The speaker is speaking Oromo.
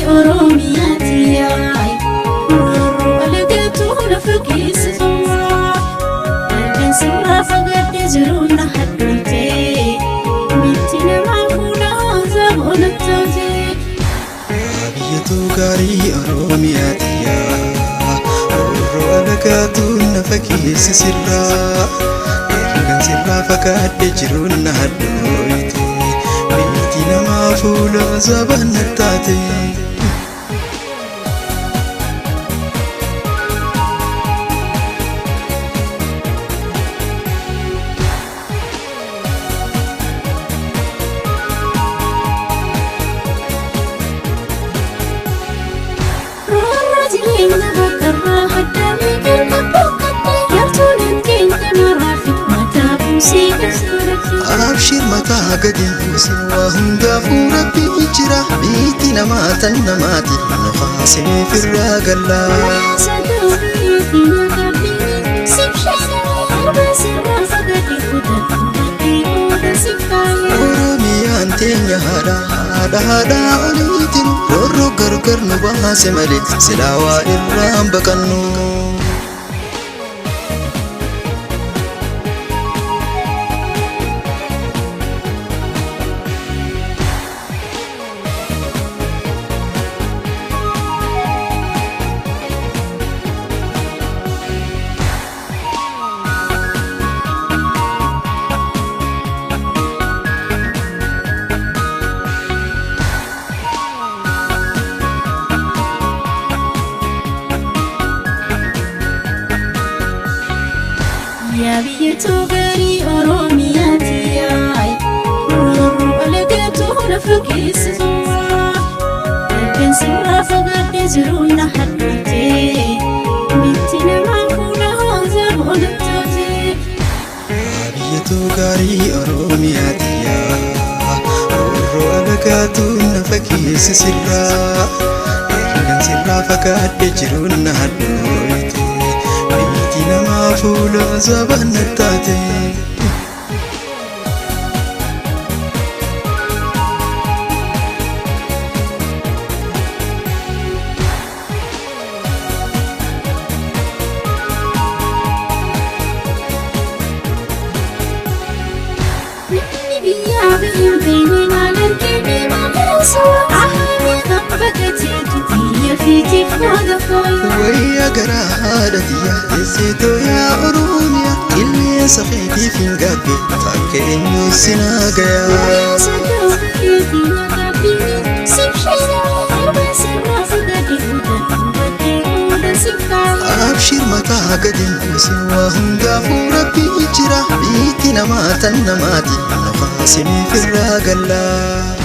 Oromiyati alagatu lafakis zuwa dan sura fagade zuruna hadunte mitina makuna zabonatote biyatu gari Oromiyati alagatu lafakis sirra dan sura fagade zuruna hadunte mitina makuna zabonatote أبشر متى قد ينفوس وهم قافوا ربي إجرا بيتنا ماتا نماتي نخاسم في الرقلا Oromiyaan teenya haadha oliitiin roorroo gargar nu baase malee silaa waa irraan baqannu. يا بيتو غري أورومياتي ألقيتو لفكيس زوا لكن سورة فقد زرونا حدوتي بنتنا معكونا زبونتوتي يا بيتو غري أورومياتي ألقيتو لفكيس سرا لكن سورة فقد زرونا حدوتي nama fula zabanatati biya bainina larkini ma musawa ahani qabakati tufiya fiti fadafa ويا قرادتي نسيتو يا أروميا اللي سخيتي في القلب تاكيني السناقيا أبشر متى قد ينفوس وهم قافوا ربي إجرا بيتنا ماتا نماتي نخاسم في الرقلا